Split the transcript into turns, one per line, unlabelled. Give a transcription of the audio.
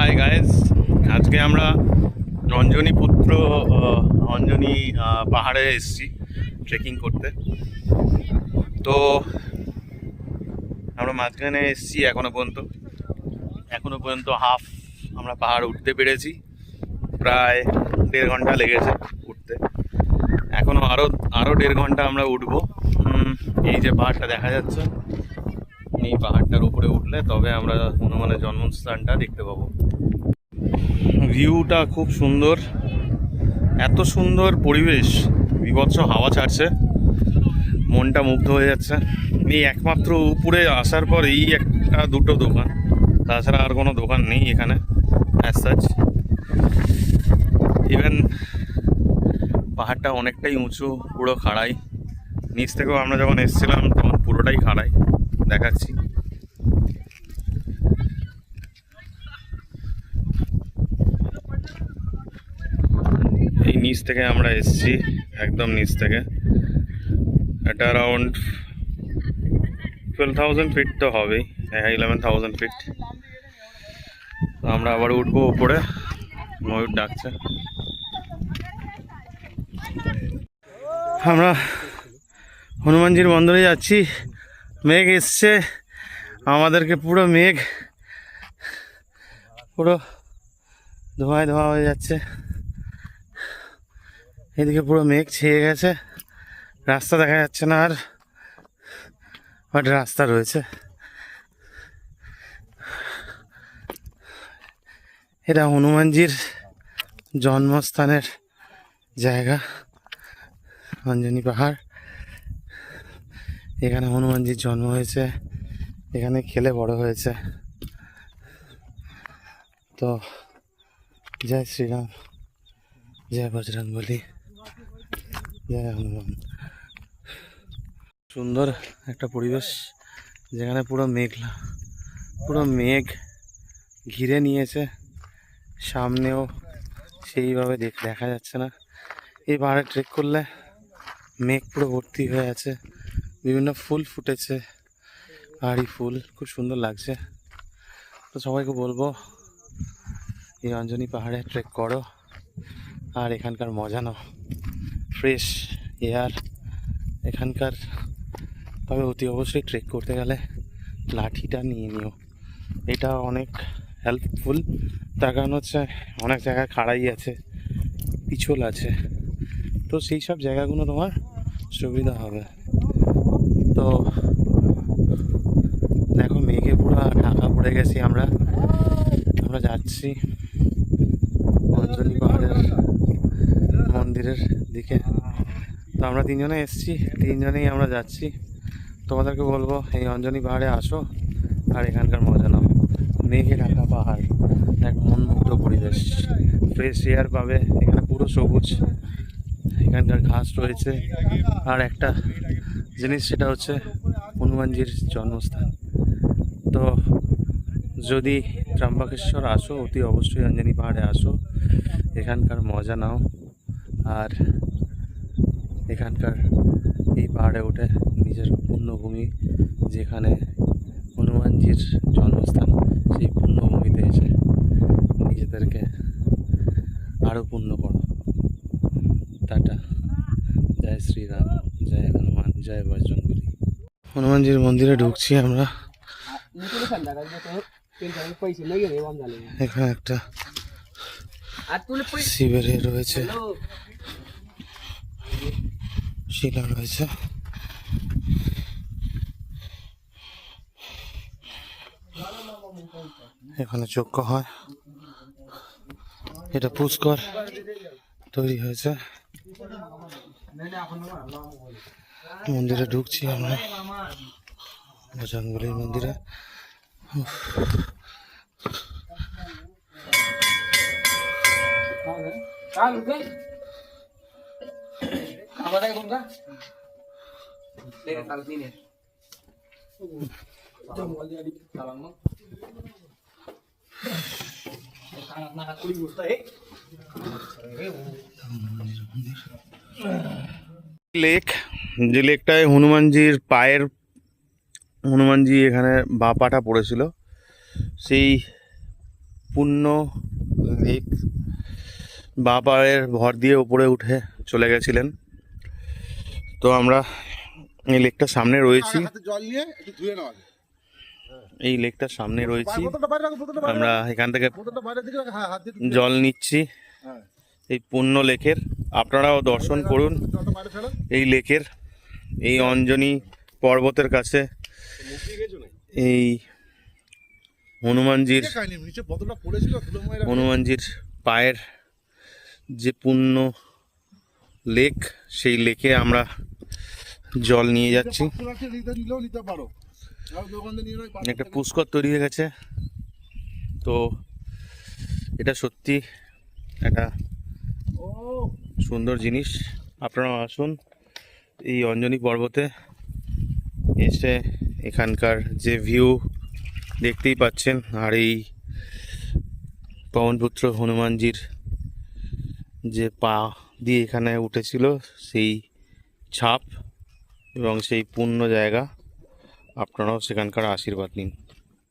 Hi guys, আজকে আমরা অঞ্জনীপুত্র অঞ্জনী পাহাড়ে এসেছি ট্রেকিং করতে। তো আমরা মাঝখানে এসেছি এখনো পর্যন্ত হাফ আমরা পাহাড় উঠতে পেরেছি। প্রায় 1.5 ঘন্টা লেগেছে উঠতে। এখনো আরো 1.5 ঘন্টা আমরা উঠবো। এই যে পাহাড়টা দেখা যাচ্ছে, এই পাহাড়টার উপরে উঠলে তবে আমরা হনুমানের জন্মস্থানটা দেখতে পাবো। ভিউটা খুব সুন্দর, এত সুন্দর পরিবেশ, বিভৎস হাওয়া ছাড়ছে, মনটা মুগ্ধ হয়ে যাচ্ছে। এই একমাত্র উপরে আসার পর এই একটা দুটো দোকান, তাছাড়া আর কোনো দোকান নেই এখানে অ্যাজ সাচ। ইভেন পাহাড়টা অনেকটাই উঁচু, পুরো খাড়াই। নিচ থেকেও আমরা যখন এসেছিলাম তখন পুরোটাই খাড়াই, দেখাচ্ছি। এই নিচ থেকে আমরা এসেছি, একদম নিচ থেকে। এটা অ্যারাউন্ড 12,000 ফিট তো হবেই, 11,000 ফিট। তো আমরা আবার উঠবো উপরে, ময়ূর ডাকছে। আমরা হনুমানজির মন্দিরে যাচ্ছি, মেঘ এসছে আমাদেরকে, পুরো মেঘ পুরো ধোঁয়ায় ধোঁয়া হয়ে যাচ্ছে। এদিকে পুরো মেঘ ছেয়ে গেছে, রাস্তা দেখা যাচ্ছে না আর, বাট রাস্তা রয়েছে। এটা হনুমানজির জন্মস্থানের জায়গা, অঞ্জনী পাহাড়। এখানে হনুমানজির জন্ম হয়েছে, এখানে খেলে বড় হয়েছে। তো জয় শ্রীরাম, জয় বজরংবলী, জয় হনুমান। সুন্দর একটা পরিবেশ, যেখানে পুরো মেঘ ঘিরে নিয়েছে। সামনেও সেইভাবে দেখা যাচ্ছে না। এই পাহাড়ে ট্রেক করলে মেঘ পুরো ভর্তি হয়ে আছে, বিভিন্ন ফুল ফুটেছে, পাহাড়ি ফুল, খুব সুন্দর লাগছে। তো সবাইকে বলবো এই অঞ্জনী পাহাড়ে ট্রেক করো আর এখানকার মজা নাও, ফ্রেশ এয়ার এখানকার। তবে অতি অবশ্যই ট্রেক করতে গেলে লাঠিটা নিয়ে নিও, এটা অনেক হেল্পফুল। তার কারণ হচ্ছে অনেক জায়গায় খাড়াই আছে, পিছল আছে, তো সেই সব জায়গাগুলো তোমার সুবিধা হবে। তো দেখো মেঘে পুরো ঢাকা পড়ে গেছি আমরা যাচ্ছি অঞ্জনী পাহাড়ের মন্দিরের দিকে। তো আমরা তিনজনে এসেছি, তিনজনেই আমরা যাচ্ছি। তোমাদেরকে বলবো এই অঞ্জনী পাহাড়ে আসো আর এখানকার মজা নাও। মেঘে ঢাকা পাহাড়, এক মনমুগ্ধ পরিবেশ, ফ্রেশ এয়ার পাবে, এখানে পুরো সবুজ, এখানকার ঘাস রয়েছে। আর একটা জিনিস, সেটা হচ্ছে হনুমানজির জন্মস্থান। তো যদি ত্রম্বকেশ্বর আসো, অতি অবশ্যই অঞ্জনী পাহাড়ে আসো, এখানকার মজা নাও। আর এখানকার এই পাহাড়ে উঠে নিজের পুণ্যভূমি, যেখানে হনুমানজির জন্মস্থান, সেই পুণ্যভূমিতে এসে নিজেদেরকে আরও পুণ্য করো। টাটা, জয় শ্রীরাম, জয় হনুমান, জয় বজরংবলী। হনুমানজির মন্দিরে ঢুকছি আমরা। এখানে একটা শিবের রয়েছে, শিলা রয়েছে। এখানে যজ্ঞ হয়, এটা পুষ্কর তৈরি হয়েছে। মন্দিরে ঢুকছি আমরা, বজরংবলীর মন্দিরে। লেক, যে লেকটায় হনুমানজি এখানে বাঁ পাটা পড়েছিল, সেই পূর্ণ লেক, বাঁ পায়ের ভর দিয়ে উপরে উঠে চলে গেছিলেন। তো আমরা এই লেকটার সামনে রয়েছি, এই লেকটার সামনে রয়েছি, আমরা এখান থেকে জল নিচ্ছি এই পূর্ণ লেকের। আপনারাও দর্শন করুন এই লেকের, এই অঞ্জনী পর্বতের কাছে এই হনুমানজির পায়ের যে পূর্ণ লেক, সেই লেকে আমরা জল নিয়ে যাচ্ছি। একটা পুষ্কর তৈরি হয়ে গেছে। তো এটা সত্যি একটা সুন্দর জিনিস। আপনারা আসুন এই অঞ্জনী পর্বতে, এসে এখানকার যে ভিউ দেখতেই পাচ্ছেন, আর এই পবনপুত্র হনুমানজির যে পা দিয়ে এখানে উঠেছিল সেই ছাপ এবং সেই পূর্ণ জায়গা, আপনারাও সেখানকার আশীর্বাদ নিন।